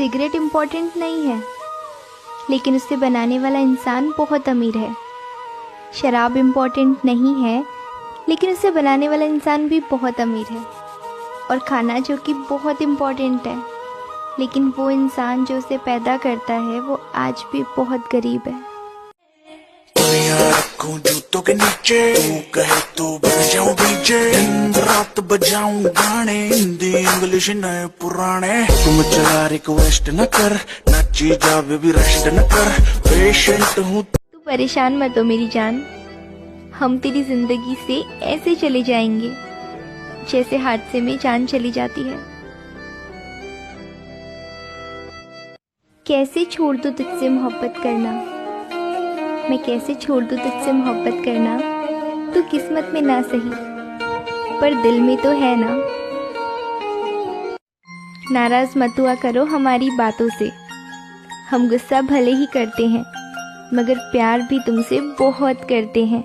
Cigarette important नहीं है, लेकिन उसे बनाने वाला इंसान बहुत अमीर है। शराब इम्पोर्टेंट नहीं है, लेकिन उसे बनाने वाला इंसान भी बहुत अमीर है। और खाना जो कि बहुत इम्पोर्टेंट है, लेकिन वो इंसान जो उसे पैदा करता है वो आज भी बहुत गरीब है। दुनिया रखूं जूतों के नीचे, तू कहे तो बन जाऊं डीजे। दिन रात बजाऊं गाने, हिंदी इंग्लिश नए पुराने। तुम चला रिक्वेस्ट न कर, नाची जावे भी रेस्ट न कर। पेशेंट हूँ। तू परेशान मत हो मेरी जान, हम तेरी जिंदगी से ऐसे चले जाएंगे जैसे हादसे में जान चली जाती है। कैसे छोड़ दूं तुझसे मोहब्बत करना, मैं कैसे छोड़ दूं तुझसे मोहब्बत करना। तू किस्मत में ना सही पर दिल में तो है ना। नाराज मत हुआ करो हमारी बातों से, हम गुस्सा भले ही करते हैं मगर प्यार भी तुमसे बहुत करते हैं।